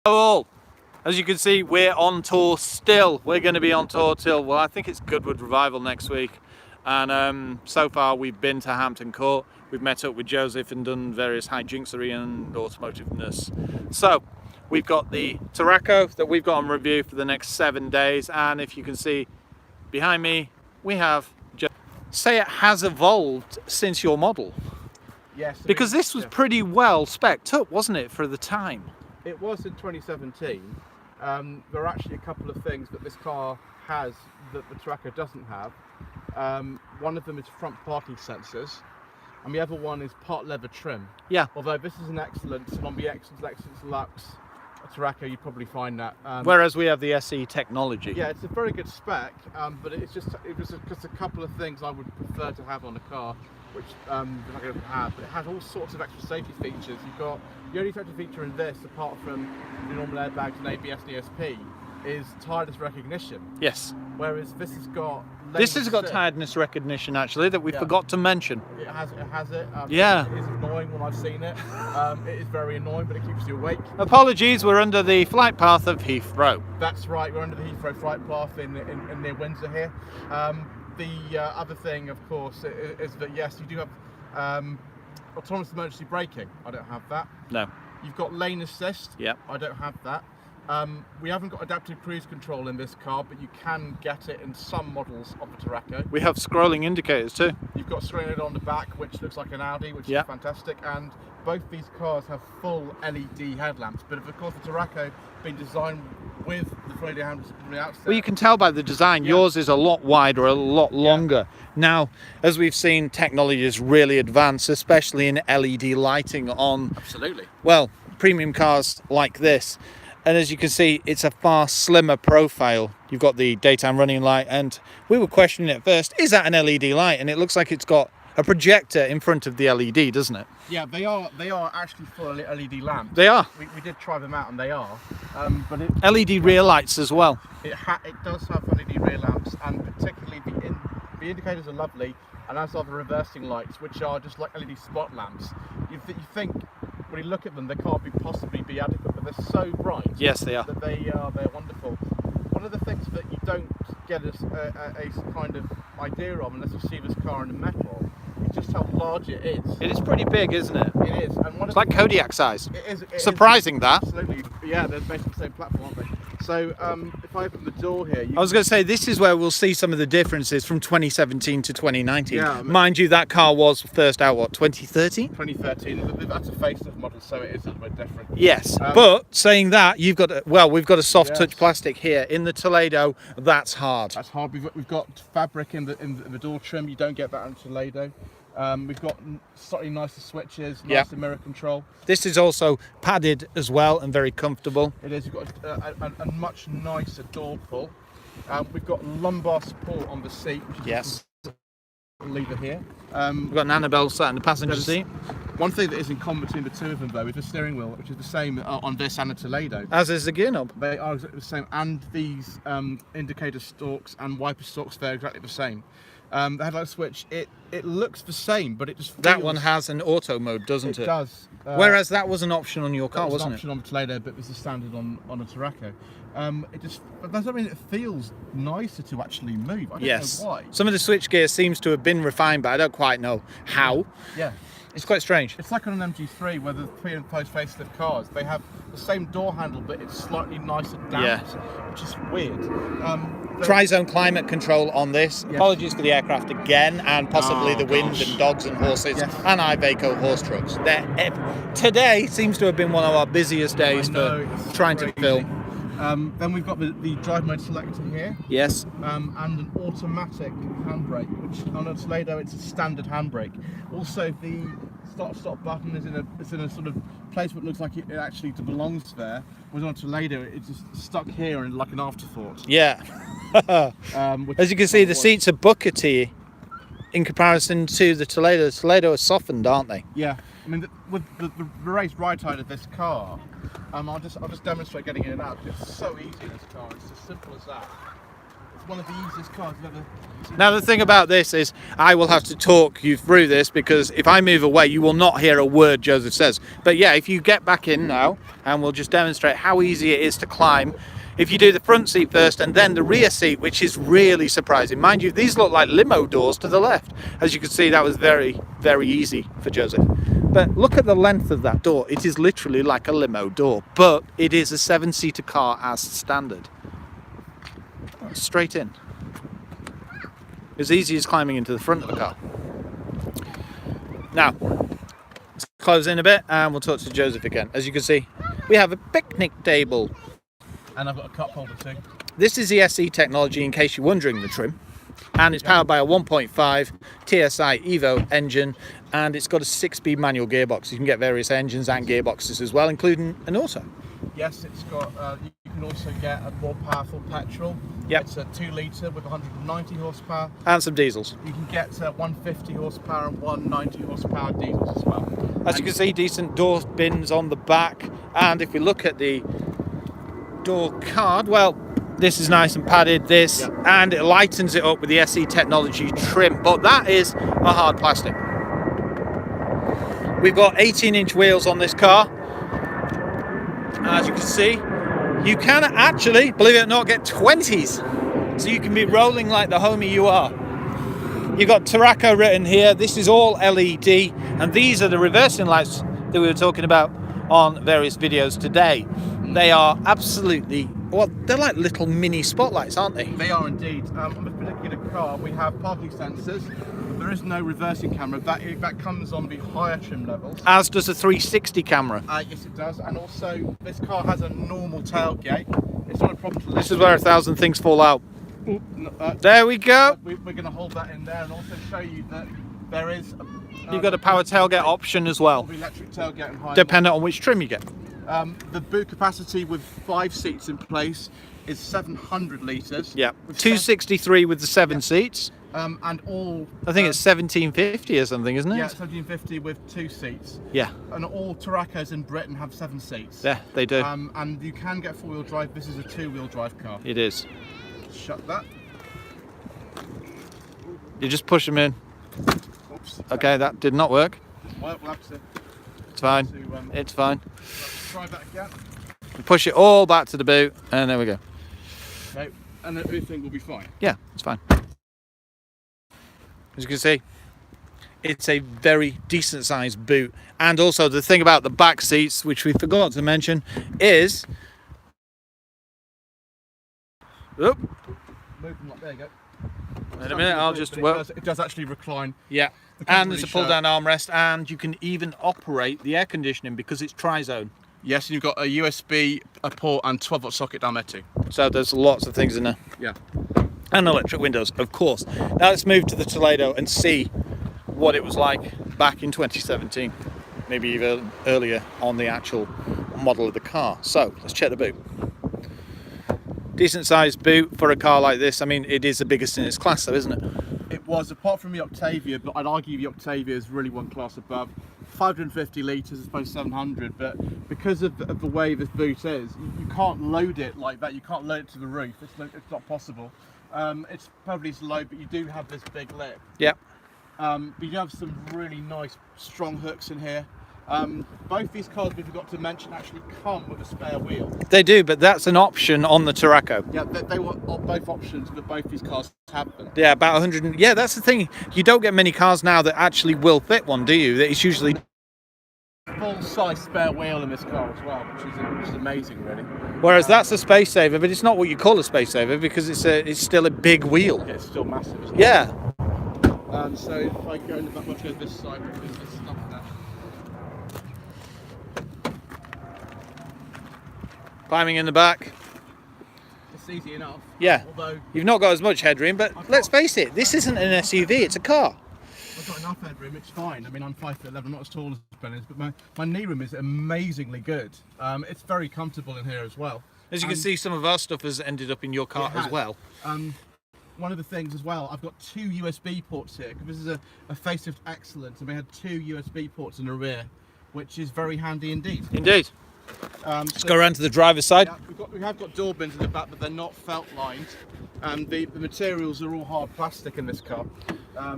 All, as you can see, we're on tour still. We're going to be on tour till, well, I think it's Goodwood Revival next week. And so far we've been to Hampton Court. We've met up with Joseph and done various hijinxery and automotiveness. So we've got the Tarraco that we've got on review for the next 7 days. And if you can see behind me, we have say it has evolved since your model. Yes. Because this was pretty well spec'd up, wasn't it, for the time? It was in 2017. There are actually a couple of things that this car has that the Tarraco doesn't have. One of them is front parking sensors, and the other one is part leather trim. Yeah. Although this is an Excellence, and on the Excellence Lux Tarraco, you'd probably find that. Whereas we have the SE technology. Yeah, it's a very good spec, but it was just a couple of things I would prefer to have on a car, which we're not going to have. But it has all sorts of extra safety features. You've got the only safety feature in this, apart from the normal airbags and ABS and ESP, is tiredness recognition. Yes. Whereas this has got tiredness recognition, actually, that we forgot to mention. It has it. Yeah. It is annoying when I've seen it. It is very annoying, but it keeps you awake. Apologies, we're under the flight path of Heathrow. That's right, we're under the Heathrow flight path in near Windsor here. The other thing, of course, is that yes, you do have autonomous emergency braking. I don't have that. No. You've got lane assist. Yep. I don't have that. We haven't got adaptive cruise control in this car, but you can get it in some models of the Tarraco. We have scrolling indicators too. You've got screen on the back, which looks like an Audi, which is fantastic. And both these cars have full LED headlamps, but of course the Tarraco being designed with the Toledo headlamps from the outset. Well, you can tell by the design, yours is a lot wider, a lot longer. Now, as we've seen, technology is really advanced, especially in LED lighting on, Absolutely. well, premium cars like this. And as you can see, it's a far slimmer profile. You've got the daytime running light, and we were questioning at first, is that an LED light? And it looks like it's got a projector in front of the LED, doesn't it? Yeah, they are actually full LED lamps. They are. We did try them out, and they are. But LED rear lights as well. It does have LED rear lamps, and particularly the indicators are lovely, and as are the reversing lights, which are just like LED spot lamps. You think when you look at them, they can't possibly be adequate, but they're so bright. Yes, they are. That they're wonderful. One of the things that you don't get a kind of idea of unless you see this car in the metal is just how large it is. It is pretty big, isn't it? It is. And it's like Kodiak size. It is. Surprising that. Absolutely. Yeah, they're basically the same platform, aren't they? So if I open the door here... I was going to say, this is where we'll see some of the differences from 2017 to 2019. Yeah, mind you, that car was first out, what, 2013? 2013. That's a facelift model, so it is a little bit different. Yes, but saying that, we've got a soft touch plastic here. In the Toledo, that's hard. That's hard. We've got fabric in the door trim. You don't get that in Toledo. We've got slightly nicer switches, nicer mirror control. This is also padded as well and very comfortable. It is. You've got a much nicer door pull. We've got lumbar support on the seat, which is a lever here. We've got an Annabelle sat in the passenger seat. One thing that is in common between the two of them, though, is the steering wheel, which is the same on this and the Toledo. As is the gear knob. They are exactly the same, and these indicator stalks and wiper stalks, they're exactly the same. The headlight switch, it looks the same, but it just feels... That one has an auto mode, doesn't it? It does. Whereas that was an option on your car, wasn't it? It was an option on the Toledo, but it was a standard on a Tarraco. But doesn't mean it feels nicer to actually move. I don't know why. Some of the switchgear seems to have been refined, but I don't quite know how. Yeah. It's quite strange. It's like on an MG3 where the pre and post facelift cars, they have the same door handle, but it's slightly nicer damped, which is weird. Tri-zone climate control on this. Yes. Apologies for the aircraft again, and possibly the wind and dogs and horses and Iveco horse trucks. Today seems to have been one of our busiest days for trying to film. Then we've got the drive mode selector here. Yes. And an automatic handbrake, which on a Toledo it's a standard handbrake. Also, the start-stop button is in a sort of place where it looks like it actually belongs there. Whereas on a Toledo, it's just stuck here and like an afterthought. Yeah. As you can see, the seats are buckety in comparison to the Toledo. The Toledo are softened, aren't they? Yeah. I mean, with the raised right side of this car, I'll just demonstrate getting in and out. It's so easy in this car. It's as simple as that. one of the easiest cars I've ever seen. Now the thing about this is I will have to talk you through this, because if I move away you will not hear a word Joseph says. But yeah, if you get back in now, and we'll just demonstrate how easy it is to climb. If you do the front seat first and then the rear seat, which is really surprising. Mind you, these look like limo doors to the left. As you can see, that was very, very easy for Joseph. But look at the length of that door. It is literally like a limo door, but it is a 7-seater car as standard. Straight in. As easy as climbing into the front of the car. Now, let's close in a bit and we'll talk to Joseph again. As you can see, we have a picnic table. And I've got a cup holder too. This is the SE technology, in case you're wondering, the trim. And it's powered by a 1.5 TSI Evo engine, and it's got a 6-speed manual gearbox. You can get various engines and gearboxes as well, including an auto. Yes, it's got, you can also get a more powerful petrol. Yep. It's a 2 litre with 190 horsepower. And some diesels. You can get 150 horsepower and 190 horsepower diesels as well. As you can see, decent door bins on the back. And if we look at the door card, well, this is nice and padded, this, yep. And it lightens it up with the SE technology trim, but that is a hard plastic. We've got 18-inch wheels on this car. As you can see, you can actually, believe it or not, get 20s. So you can be rolling like the homie you are. You've got Tarraco written here. This is all LED, and these are the reversing lights that we were talking about on various videos today. They are absolutely, well, they're like little mini spotlights, aren't they? They are indeed. On this particular car, we have parking sensors. There is no reversing camera. That comes on the higher trim levels. As does a 360 camera. Yes, it does. And also, this car has a normal tailgate. It's not a problem to This is where 1,000 things fall out. There we go. We're going to hold that in there and also show you that there is. You've got a power tailgate option as well, the electric tailgate and high. depending on which trim you get. The boot capacity with 5 seats in place is 700 litres. Yeah, 263 with the 7 seats. And all. I think it's 1750 or something, isn't it? Yeah, 1750 with 2 seats. Yeah. And all Tarracos in Britain have 7 seats. Yeah, they do. And you can get 4-wheel drive. This is a 2-wheel drive car. It is. Shut that. You just push them in. Oops. Okay, that did not work. Well, we'll have to. It's fine. It's fine. Try that again. Push it all back to the boot, and there we go. Okay, and then everything will be fine. Yeah, it's fine. As you can see, it's a very decent sized boot. And also the thing about the back seats, which we forgot to mention, is... Oop. Move them up, there you go. Wait a minute, I'll just work. It does actually recline. Yeah, and there's a pull down armrest, and you can even operate the air conditioning because it's tri-zone. Yes, and you've got a USB, a port, and 12-volt socket down there too. So there's lots of things in there. Yeah. And electric windows, of course. Now let's move to the Toledo and see what it was like back in 2017, maybe even earlier on the actual model of the car. So let's check the boot. Decent sized boot for a car like this. I mean, it is the biggest in its class though, isn't it? It was, apart from the Octavia, but I'd argue the Octavia is really one class above. 550 litres as opposed to 700, but because of the way this boot is, you can't load it like that. You can't load it to the roof. It's not possible. It's probably low, but you do have this big lip. Yep. But you have some really nice strong hooks in here. Both these cars, we forgot to mention, actually come with a spare wheel. They do, but that's an option on the Tarraco. Yeah, they were both options, but both these cars have them. Yeah, about 100. Yeah, that's the thing. You don't get many cars now that actually will fit one, do you? That it's usually full-size spare wheel in this car as well, which is amazing, really. Whereas that's a space saver, but it's not what you call a space saver because it's still a big wheel. Yeah, it's still massive, isn't it? Yeah. So if I go in the back, let's go this side because there's stuff there. Climbing in the back. It's easy enough. Yeah. Although you've not got as much headroom, but let's face it, this isn't an SUV, it's a car. I've got enough headroom, it's fine. I mean, I'm 5'11", I'm not as tall as Ben is, but my knee room is amazingly good. It's very comfortable in here as well. As you can see, some of our stuff has ended up in your car as well. One of the things as well, I've got 2 USB ports here, because this is a facelift excellence, and we had 2 USB ports in the rear, which is very handy indeed. Indeed. Let's go around to the driver's side. Yeah, we have got door bins in the back, but they're not felt lined. The materials are all hard plastic in this car.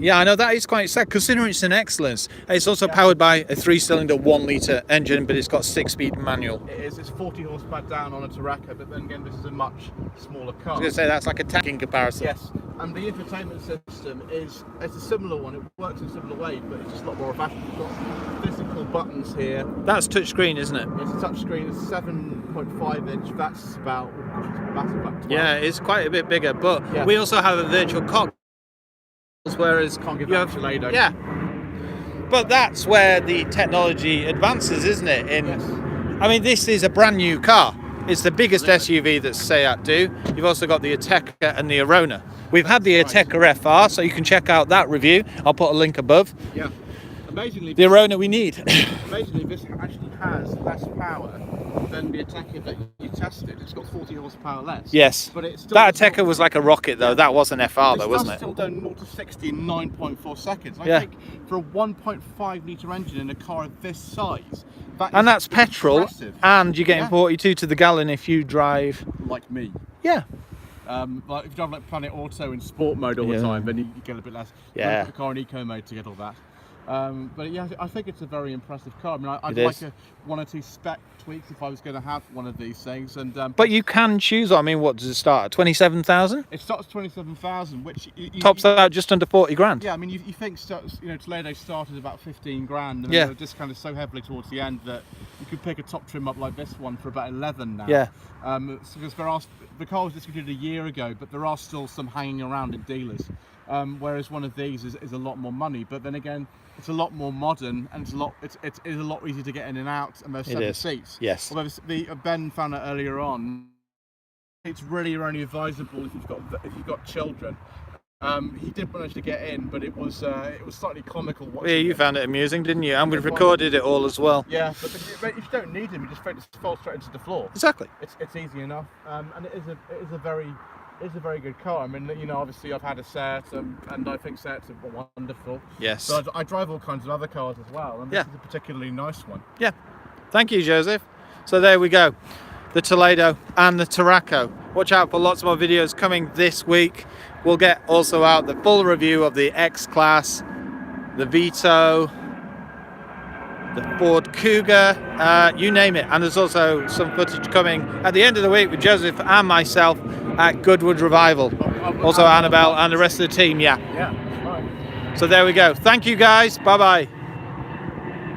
Yeah, I know that is quite sad considering it's an Excellence. It's also powered by a 3-cylinder 1-litre engine, but it's got 6-speed manual. It is. It's 40 horsepower down on a Tarraco, but then again, this is a much smaller car. I was going to say that's like a tank in comparison. Yes, and the infotainment system it's a similar one. It works in a similar way, but it's just a lot more fast. You've got physical buttons here. That's touchscreen, isn't it? It's a touchscreen. It's 7.5 inch. That's about 12. Yeah, it's quite a bit bigger, but Yeah. we also have a virtual cockpit. Whereas Can't give you that have, to Toledo. yeah, but that's where the technology advances, isn't it? Yes. I mean, this is a brand new car. It's the biggest Absolutely. SUV that Seat do. You've also got the Ateca and the Arona. We've had the Ateca FR, so you can check out that review. I'll put a link above. Yeah. Amazingly, The Arona we need. amazingly, this actually has less power than the Ateca that you tested. It's got 40 horsepower less. Yes. But it's still That Ateca was like a rocket, though. That was an FR, though, wasn't it? Still done 0 to 60 in 9.4 seconds. Yeah. I think for a 1.5 litre engine in a car of this size, And that's petrol, impressive. and you're getting Yeah. 42 to the gallon if you drive. Like me. Yeah. Like if you drive like Planet Auto in sport mode all Yeah. the time, then you get a bit less. Yeah. Put the car in eco mode to get all that. But yeah, I think it's a very impressive car. I mean, I'd It like is. one or two spec tweaks if I was going to have one of these things. And But you can choose. I mean, what does it start at? 27,000? it starts at 27,000, which Tops out just under 40 grand. Yeah, I mean, you think Toledo started about 15 grand, and Yeah. they were discounted so heavily towards the end that you could pick a top trim up like this one for about 11 now. Yeah. Because the car was discontinued a year ago, but there are still some hanging around in dealers. Whereas one of these is a lot more money, but then again, it's a lot more modern, and it is a lot easier to get in and out, and there's 7 is. seats. Yes. Although Ben found out earlier on, it's really only advisable if you've got children. He did manage to get in, but it was slightly comical watching Yeah, you it. found it amusing, didn't you? And we've recorded it all as well. Yeah, but if you don't need him, you just fall straight into the floor. Exactly. It's easy enough, and it is a very good car. I mean, obviously I've had a Seat, and I think Seats are wonderful. Yes. So I drive all kinds of other cars as well, and this Yeah. is a particularly nice one. Yeah. Thank you, Joseph. So there we go. The Toledo and the Tarraco. Watch out for lots more videos coming this week. We'll get also out the full review of the X-Class, the Vito, the Ford Cougar, you name it. And there's also some footage coming at the end of the week with Joseph and myself at Goodwood Revival. Also Annabelle and the rest of the team, yeah. Yeah, right. So there we go. Thank you guys. Bye-bye.